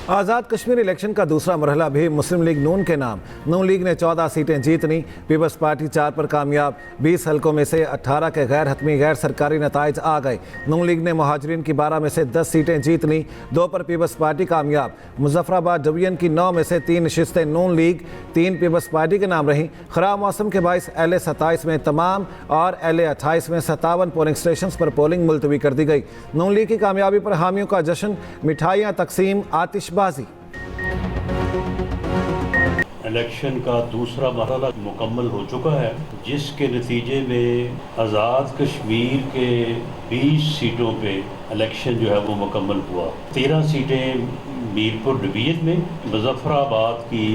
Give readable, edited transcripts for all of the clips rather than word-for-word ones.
Azad Kashmir election का दूसरा मरहला भी मुस्लिम लीग नून के नाम। नून लीग ने 14 सीटें जीतनी, पीपल्स पार्टी 4 पर कामयाब। 20 हलकों में से 18 के गैर हतमी गैर सरकारी नताइज आ गए। नून लीग ने महाजरीन की 12 में से 10 सीटें जीतनी, 2 पर पीपल्स पार्टी कामयाब। मुजफ्फराबाद डिवीजन की 9 में से 3 नशिस्तें नून लीग, 3 पीपल्स पार्टी के नाम रहीं। खराब मौसम के बायस LA 27 में तमाम और LA 28 में 57 पोलिंग स्टेशन पर पोलिंग मुलतवी कर दी गई। नून लीग की कामयाबी पर हामियों का जश्न, मिठाइयाँ तकसीम, आतिशबाजी। इलेक्शन का दूसरा मरहला मुकम्मल हो चुका है, जिसके नतीजे में आज़ाद कश्मीर के 20 सीटों पे इलेक्शन जो है वो मुकम्मल हुआ। 13 सीटें मीरपुर डिवीजन में, मुजफ्फराबाद की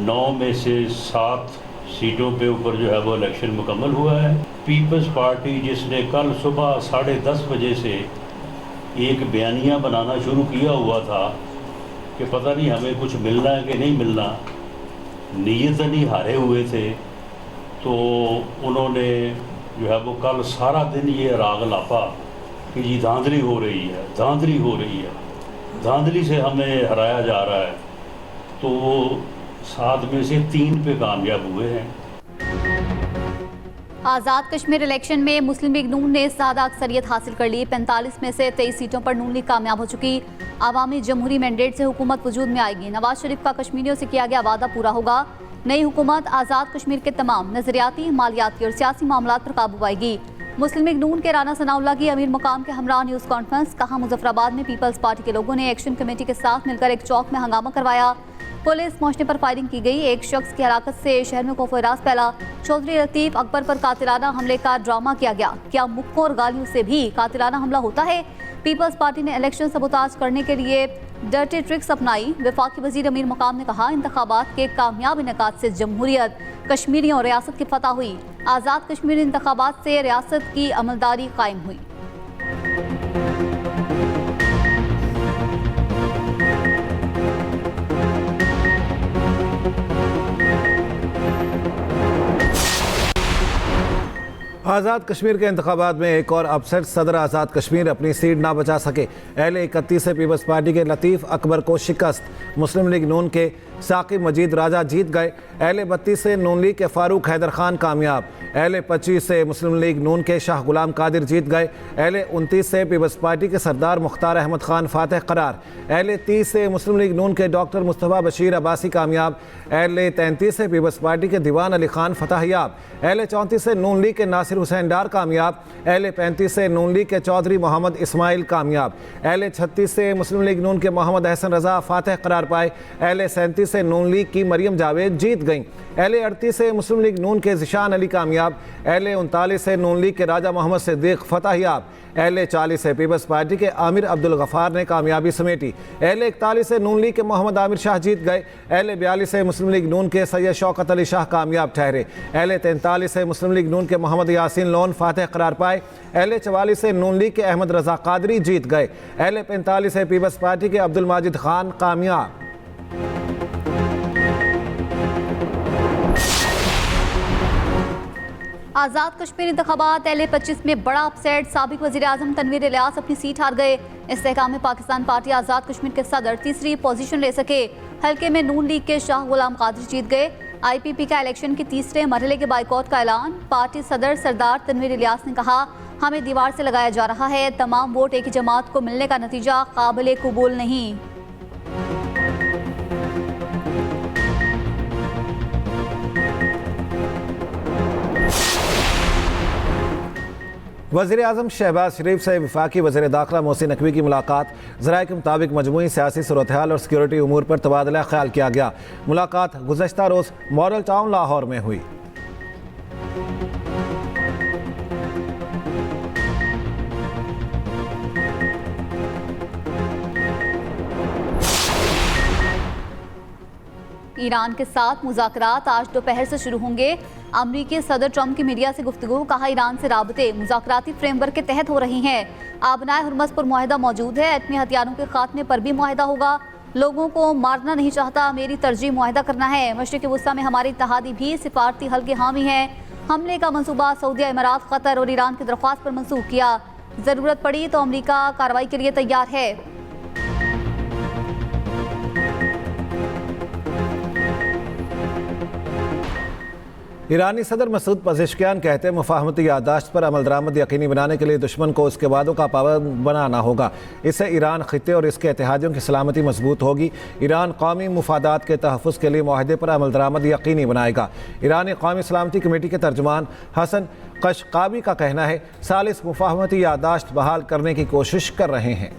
9 में से 7 सीटों पे ऊपर जो है वो इलेक्शन मुकम्मल हुआ है। पीपल्स पार्टी जिसने कल सुबह 10:30 बजे से एक बयानिया बनाना शुरू किया हुआ था कि पता नहीं हमें कुछ मिलना है कि नहीं मिलना, नीयतन ही हारे हुए थे, तो उन्होंने जो है वो कल सारा दिन ये राग लापा कि जी धांधली हो रही है, धांधली हो रही है, धांधली से हमें हराया जा रहा है। तो वो 7 में से 3 पे कामयाब हुए हैं। आज़ाद कश्मीर इलेक्शन में मुस्लिम लीग नून ने सादा अक्सरियत हासिल कर ली। 45 में से 23 सीटों पर नून लीग कामयाब हो चुकी। आवामी जमहूरी मैंडेट से हुकूमत वजूद में आएगी। नवाज शरीफ का कश्मीरियों से किया गया वादा पूरा होगा। नई हुकूमत आज़ाद कश्मीर के तमाम नजरियाती, मालियाती और सियासी मामलों पर काबू पाएगी। मुस्लिम लीग नून के राना सनाउल्लाह की अमीर मकाम के हमरा न्यूज़ कॉन्फ्रेंस। कहा, मुजफ्फराबाद में पीपल्स पार्टी के लोगों ने एक्शन कमेटी के साथ मिलकर एक चौक में हंगामा करवाया। पुलिस पहुंचने पर फायरिंग की गई। एक शख्स की हलाकत से शहर में खौफ-ए-रास फैला। चौधरी लतीफ अकबर पर कातिलाना हमले का ड्रामा किया गया। क्या मुक्कों और गालियों से भी कातिलाना हमला होता है? पीपल्स पार्टी ने इलेक्शन सबोताज करने के लिए डर्टी ट्रिक्स अपनाई। वफाकी वजीर अमीर मकाम ने कहा, इंतखाबात के कामयाब इनेकाद से जमहूरियत, कश्मीरियों और रियासत की फतह हुई। आज़ाद कश्मीर इंतखाबात से रियासत की अमलदारी कायम हुई। आज़ाद कश्मीर के इंतखाबात में एक और अपसेट, सदर आज़ाद कश्मीर अपनी सीट ना बचा सके। LA 31 से पीपल्स पार्टी के लतीफ़ अकबर को शिकस्त। मुस्लिम लीग नून के साकिब मजीद राजा जीत गए। LA 32 से नून लीग के फारूक हैदर खान कामयाब। LA 25 से मुस्लिम लीग नून के शाह गुलाम कादिर जीत गए। LA 29 से पीपल्स पार्टी के सरदार मुख्तार अहमद खान फातह करार। LA 30 से मुस्लिम लीग नून के डॉक्टर मुस्तफ़ा बशीर अब्बासी कामयाब। LA 33 से पीपल्स पार्टी के दीवान अली खान फतहयाब। LA 34 से नून लीग के नासिर हुसैन डार कामयाब। LA 35 से नून लीग के चौधरी मोहम्मद इस्माइल कामयाब। LA 36 से मुस्लिम लीग नून के मोहम्मद अहसन रजा फातह करार पाए। LA 37 से नून लीग की मरियम जावेद जीत गईं। LA 38 से मुस्लिम लीग नून के ज़िशान अली कामयाब। LA 39 से नून लीग के राजा मोहम्मद सिद्दीक फतहयाब। LA 40 से पीपल्स पार्टी के आमिर अब्दुल गफ़ार ने कामयाबी समेटी। LA 41 से नून लीग के मोहम्मद आमिर शाह जीत गए। LA 42 से मुस्लिम लीग नून के सैयद शौकत अली शाह कामयाब ठहरे। LA 43 से मुस्लिम लीग नून के मोहम्मद यासीन लोन फातह करार पाए। LA 44 से नून लीग के अहमद रजा कादरी जीत गए। LA 45 से पीपल्स पार्टी के अब्दुल माजिद खान कामयाब। आज़ाद कश्मीर इंतखाबात LA 25 में बड़ा अपसेट। साबिक वज़ीर आज़म तनवीर इलियास अपनी सीट हार गए। इस्तेहकाम में पाकिस्तान पार्टी आज़ाद कश्मीर के सदर तीसरी पोजीशन ले सके। हल्के में नून लीग के शाह गुलाम कादिर जीत गए। IPP का इलेक्शन के तीसरे मरहले के बाइकआउट का ऐलान। पार्टी सदर सरदार तनवीर इलियास ने कहा, हमें दीवार से लगाया जा रहा है। तमाम वोट एक ही जमात को मिलने का नतीजा काबिल कबूल नहीं। वज़ीर आज़म शहबाज शरीफ से वफाकी वज़ीर दाखिला मोहसिन नकवी की मुलाकात। ज़राए के मुताबिक मजमूई सियासी सूरत हाल और सिक्योरिटी उमूर पर तबादला ख्याल किया गया। मुलाकात गुज़श्ता रोज़ मॉडल टाउन लाहौर में हुई। ईरान के साथ मुज़ाकरात आज दोपहर से शुरू होंगे। अमरीकी सदर ट्रंप की मीडिया से गुफ्तगू। कहा, ईरान से राबते मुज़ाकराती फ्रेमवर्क के तहत हो रही हैं। आबनाए हुर्मज़ पर मुआहदा मौजूद है। एटमी हथियारों के खात्मे पर भी मुआहदा होगा। लोगों को मारना नहीं चाहता, मेरी तरजीह मुआहदा करना है। मशरिक़ी वुस्ता में हमारे इत्तेहादी भी सिफारती हल के हामी हैं। हमले का मंसूबा सऊदी इमारात, कतर और ईरान की दरख्वास्त पर मंसूख किया। ज़रूरत पड़ी तो अमरीका कार्रवाई के लिए तैयार है। ईरानी सदर मसूद पज़ेश्कियान कहते हैं मुफाहमती याददाश्त पर अमल दरामद यकीनी बनाने के लिए दुश्मन को उसके वादों का पाबंद बनाना होगा। इससे ईरान खित्ते और इसके इत्तेहादियों की सलामती मजबूत होगी। ईरान कौमी मुफादात के तहफ़्फ़ुज़ के लिए मुआहदे पर अमल दरामद यकीनी बनाएगा। ईरानी कौमी सलामती कमेटी के तर्जुमान हसन कशकाबी का कहना है सालिस मुफाहमती याददाश्त बहाल करने की कोशिश कर रहे हैं।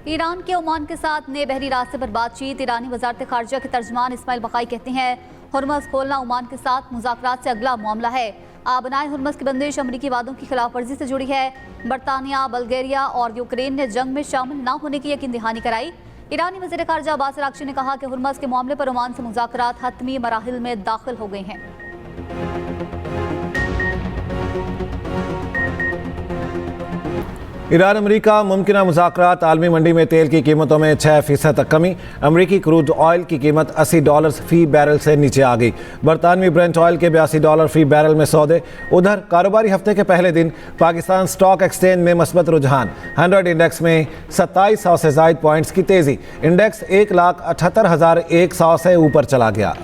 ईरान के ओमान के साथ नए बहरी रास्ते पर बातचीत। ईरानी वजारत खारजा के तर्जमान इस्माइल बकाई कहते हैं हुर्मज़ खोलना ओमान के साथ मुज़ाकरात से अगला मामला है। आबनाए हुर्मज़ की बंदिश अमरीकी वादों की खिलाफ वर्जी से जुड़ी है। बरतानिया, बल्गेरिया और यूक्रेन ने जंग में शामिल न होने की यकीन दहानी कराई। ईरानी वज़ीर खारजा अब्बास अराग़ची ने कहा कि हुर्मज़ के मामले पर ओमान से मुज़ाकरात हतमी मराहिल में दाखिल हो गए हैं। ईरान अमरीका मुमकिन मुज़ाकरात। आलमी मंडी में तेल की कीमतों में 6% तक कमी। अमरीकी क्रूड ऑयल की कीमत $80 फी बैरल से नीचे आ गई। बरतानवी ब्रेंट ऑयल के $82 फी बैरल में सौदे। उधर कारोबारी हफ्ते के पहले दिन पाकिस्तान स्टॉक एक्सचेंज में मस्बत रुझान। 100 इंडेक्स में 2700 से ज़ायद पॉइंट्स की तेज़ी। इंडेक्स 1,78,100 से ऊपर चला गया।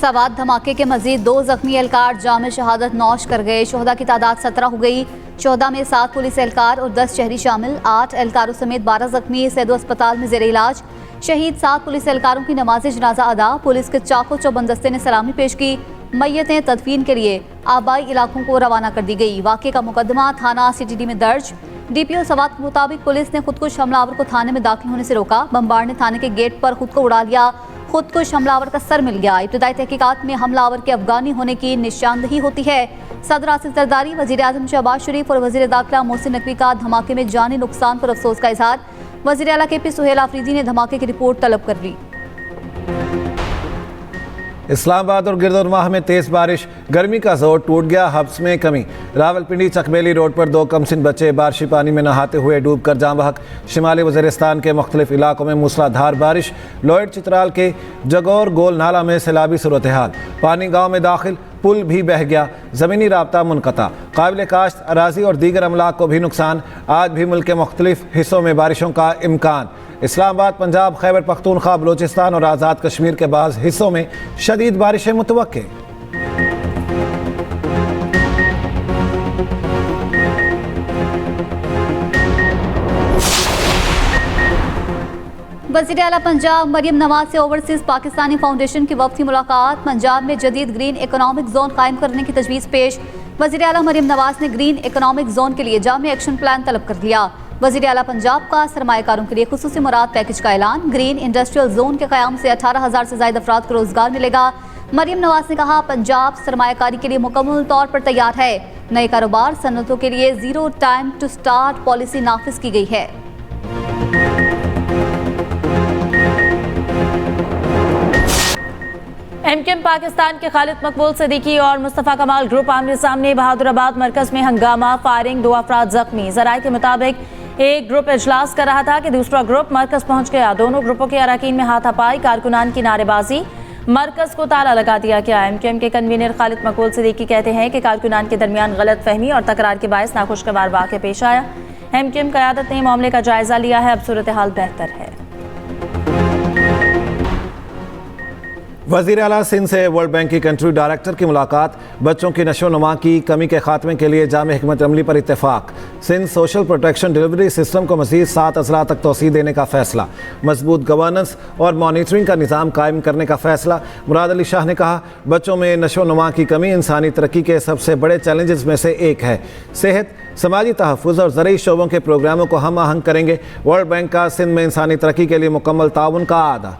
सवात धमाके के मजीद 2 जख्मी एहलकार जाम शहादत नौश कर गए। शोहदा की तादाद 17 हो गई। शोहदा में 7 पुलिस एहलकार और 10 शहरी शामिल। 8 एहलकारों समेत 12 जख्मी सैदो अस्पताल में जेर इलाज। शहीद 7 पुलिस एहलकारों की नमाज जनाजा अदा। पुलिस के चाको चौबंद दस्ते ने सलामी पेश की। मैयतें तदफीन के लिए आबाई इलाकों को रवाना कर दी गई। वाक़े का मुकदमा थाना CTD में दर्ज। DPO सवात के मुताबिक पुलिस ने खुदकुश हमलावर को थाने में दाखिल होने से रोका। बमबार ने थाने के गेट पर खुद को उड़ा लिया। खुदकुश हमलावर का सर मिल गया। इब्तदाई तहकीकात में हमलावर के अफगानी होने की निशानदही होती है। सदर आसिफ जरदारी, वज़ीर आज़म शहबाज शरीफ और वज़ीर दाखिला मोहसिन नकवी का धमाके में जानी नुकसान पर अफसोस का इजहार। वज़ीर आला KP सुहेल आफरीदी ने धमाके की रिपोर्ट तलब कर ली। इस्लामाबाद और गिरदुरमाह में तेज़ बारिश। गर्मी का जोर टूट गया, हब्स में कमी। रावलपिंडी चकबेली रोड पर 2 कमसिन बच्चे बारिशी पानी में नहाते हुए डूब कर जाँ बहक। शिमाली वज़ीरिस्तान के मुख्तलिफ इलाकों में मूसलाधार बारिश। लोयड चित्राल के जगौर गोल नाला में सैलाबी सूरत हाल। पानी गाँव में दाखिल, पुल भी बह गया। ज़मीनी राब्ता मुनक़ता। काबिल काश्त अराजी और दीगर अमलाक को भी नुकसान। आज भी मुल्क के मुख्तलिफ हिस्सों में बारिशों का इम्कान। इस्लामाबाद, पंजाब, खैबर पख्तूनख्वा, बलोचिस्तान और आज़ाद कश्मीर के बाज़ हिस्सों में शदीद बारिशें मुतवक्के। वज़ीर आला पंजाब मरियम नवाज से ओवरसीज पाकिस्तानी फाउंडेशन की वफ़द की मुलाकात। पंजाब में जदीद ग्रीन इकोनॉमिक जोन कायम करने की तजवीज़ पेश। वज़ीर आला मरियम नवाज ने ग्रीन इकोनॉमिक जोन के लिए जामी एक्शन प्लान तलब कर लिया। वज़ीर आला पंजाब का सरमायाकारों के लिए खुसूसी मुराद पैकेज का ऐलान। ग्रीन इंडस्ट्रियल जोन के क़याम से 18,000 से ज़ायद अफराद को रोजगार मिलेगा। मरियम नवाज ने कहा पंजाब सरमायाकारी के लिए मुकम्मल तौर पर तैयार है। नए कारोबार सनतों के लिए 0 टाइम टू स्टार्ट पॉलिसी नाफिज की गई है। MKM पाकिस्तान के खालिद मकबूल सिद्दीकी और मुस्तफ़ा कमाल ग्रुप आमने सामने। बहादुराबाद मरकज में हंगामा, फायरिंग, 2 अफराद जख्मी। ज़राए के मुताबिक एक ग्रुप इजलास कर रहा था कि दूसरा ग्रुप मरकज पहुंच गया। दोनों ग्रुपों के अरकान में हाथापाई, कारकुनान की नारेबाजी। मरकज को ताला लगा दिया गया। MKM के कन्वीनर खालिद मकबूल सिद्दीकी कहते हैं कि कारकुनान के दरमियान गलत फहमी और तकरार के बायस नाखुशगवार वाक़या पेश आया। MKM क़यादत ने मामले का जायजा लिया है। अब सूरत हाल बेहतर है। वज़ीर आला सिंध से वर्ल्ड बैंक की कंट्री डायरेक्टर की मुलाकात। बच्चों की नशोनुमा की कमी के खात्मे के लिए जामे हिकमत अमली पर इत्तेफाक। Sindh social protection delivery system को मज़ीद 7 अजला तक तोसी देने का फैसला। मजबूत गवर्नेंस और मॉनिटरिंग का निज़ाम कायम करने का फैसला। मुराद अली शाह ने कहा बच्चों में नशोनुमा की कमी इंसानी तरक्की के सबसे बड़े चैलेंजेस में से एक है। सेहत, समाजी तहफ़्फ़ुज़ और ज़रूरी शोबों के प्रोग्रामों को हम आहंग करेंगे। वर्ल्ड बैंक का सिंध में इंसानी तरक्की के लिए मुकम्मल ताउन का आदा।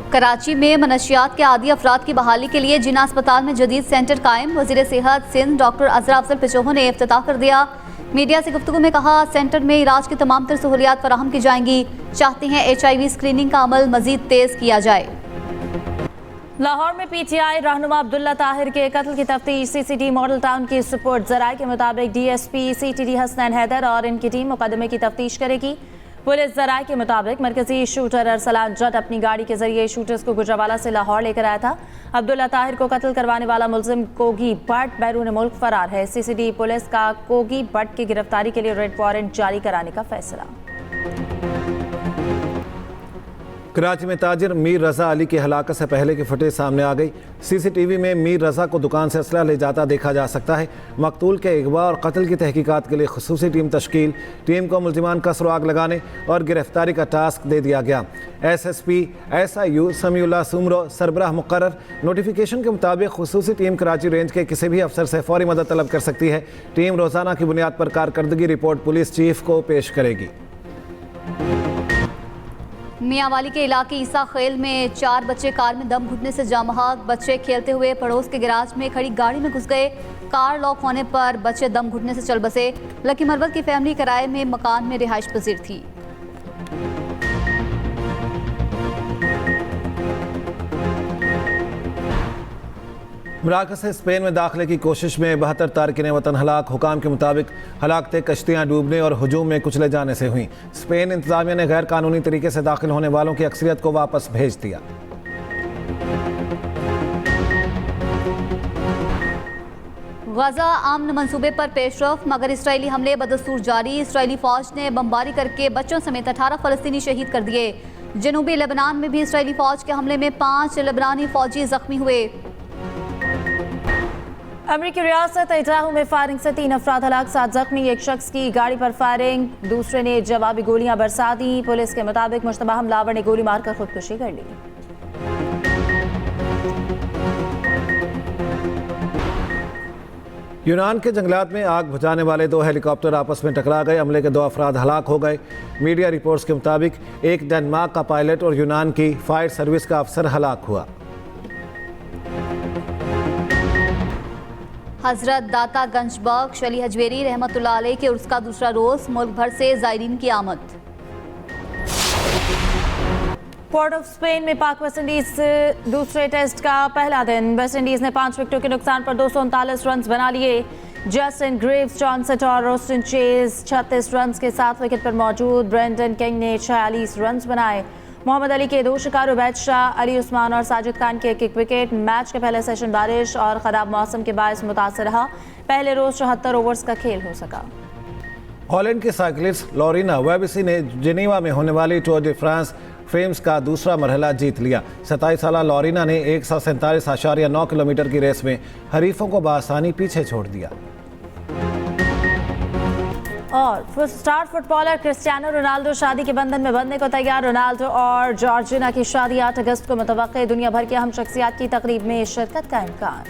कराची में मनशियात के आदी अफराद की बहाली के लिए जिना अस्पताल में जदीद सेंटर कायम। वज़ीर सेहत सिंध डॉक्टर अज़रा अफजल पिचोहो ने इफ्तिताह कर दिया। मीडिया से गुफ्तगू में कहा सेंटर में इलाज की तमाम तर सहूलियात फराहम की जाएंगी। चाहते हैं HIV स्क्रीनिंग का अमल मजीद तेज़ किया जाए। लाहौर में PTI रहनुमा अब्दुल्ला ताहिर के कत्ल की तफ्तीश CCD मॉडल टाउन की सपोर्ट। ज़राए के मुताबिक DSP CTD हसनैन हैदर और इनकी टीम मुकदमे की तफ्तीश करेगी। पुलिस जराये के मुताबिक मरकजी शूटर अरसलान जट अपनी गाड़ी के जरिए शूटर्स को गुजरावाला से लाहौर लेकर आया था। अब्दुल्ला ताहिर को कत्ल करवाने वाला मुलजिम कोगी भट्ट बैरून मुल्क फरार है। सीसीडी पुलिस का कोगी भट्ट की गिरफ्तारी के लिए रेड वारंट जारी कराने का फैसला। कराची में ताजिर मीर रजा अली की हलाकत से पहले की फुटेज सामने आ गई। सीसीटीवी में मीर रजा को दुकान से असला ले जाता देखा जा सकता है। मकतूल के अगवा और कत्ल की तहकीकात के लिए खुसूसी टीम तश्कील, टीम को मुल्जिमान का सुराग लगाने और गिरफ्तारी का टास्क दे दिया गया। SSP SIU समीउल्लाह सुमरो सरबराह मुकर्रर। नोटिफिकेशन के मुताबिक खुसूसी टीम कराची रेंज के किसी भी अफसर से फौरी मदद तलब कर सकती है। टीम रोजाना की बुनियाद पर कारकर्दगी रिपोर्ट पुलिस चीफ को पेश करेगी। मियांवाली के इलाके ईसा खेल में 4 बच्चे कार में दम घुटने से जाम बहक। बच्चे खेलते हुए पड़ोस के गैराज में खड़ी गाड़ी में घुस गए। कार लॉक होने पर बच्चे दम घुटने से चल बसे। लकी मरवत की फैमिली किराए में मकान में रिहाइश पजीर थी। मराकज से स्पेन में दाखिले की कोशिश में 72 तारकिन वतन हलाक। हुकाम के मुताबिक हलाकतें कश्तियाँ डूबने और हजूम में कुचले जाने से हुई। स्पेन इंतजामिया ने गैर कानूनी तरीके से दाखिल होने वालों की अक्सरियत को वापस भेज दिया। गजा आमन मंसूबे पर पेशरफ मगर इसराइली हमले बदस्तूर जारी। इसराइली फौज ने बमबारी करके बच्चों समेत 18 फलस्तीनी शहीद कर दिए। जनूबी लेबनान में भी इसराइली फौज के हमले में 5 लेबनानी फौजी जख्मी हुए। अमरीकी रियासत इटाहो में फायरिंग से 3 अफराद हलाक, 7 जख्मी। एक शख्स की गाड़ी पर फायरिंग, दूसरे ने जवाबी गोलियां बरसा दी। पुलिस के मुताबिक मुश्तबा हमलावर ने गोली मारकर खुदकुशी कर ली। यूनान के जंगलात में आग बुझाने वाले 2 हेलीकॉप्टर आपस में टकरा गए। हमले के 2 अफराद हलाक हो गए। मीडिया रिपोर्ट्स के मुताबिक एक डेनमार्क का पायलट और यूनान की फायर सर्विस का अफसर हलाक हुआ। हजरत दाता गंज बख्श अली हजवेरी रहमतुल्लाह अलैह के उर्स का दूसरा रोज, मुल्क भर से जायरीन की आमद। पोर्ट ऑफ स्पेन में पाक वेस्ट इंडीज दूसरे टेस्ट का पहला दिन। वेस्ट इंडीज ने 5 विकेटों के नुकसान पर 239 रन बना लिए। Justin Graves, John Setter, Roston Chase 36 run के साथ विकेट पर मौजूद। ब्रेंडन किंग ने 46 रन बनाए। मोहम्मद अली के 2 शिकार, उबैद शाह, अली उस्मान और साजिद खान के 1-1 विकेट। मैच के पहले सेशन बारिश और खराब मौसम के बायस मुतासर रहा। पहले रोज 74 ओवर्स का खेल हो सका। हॉलैंड की साइकिलिस्ट लॉरिना वेबिसी ने जिनीवा में होने वाली टूर de फ्रांस फेम्स का दूसरा मरहला जीत लिया। 27 साला लॉरिना ने 147.9 किलोमीटर की रेस में हरीफों को बआसानी पीछे छोड़ दिया। और स्टार फुटबॉलर क्रिस्टियानो रोनाल्डो शादी के बंधन में बंधने को तैयार। रोनाल्डो और जॉर्जिना की शादी 8 अगस्त को मुतवक्के। दुनिया भर की अहम शख्सियात की तकरीब में शिरकत का इम्कान।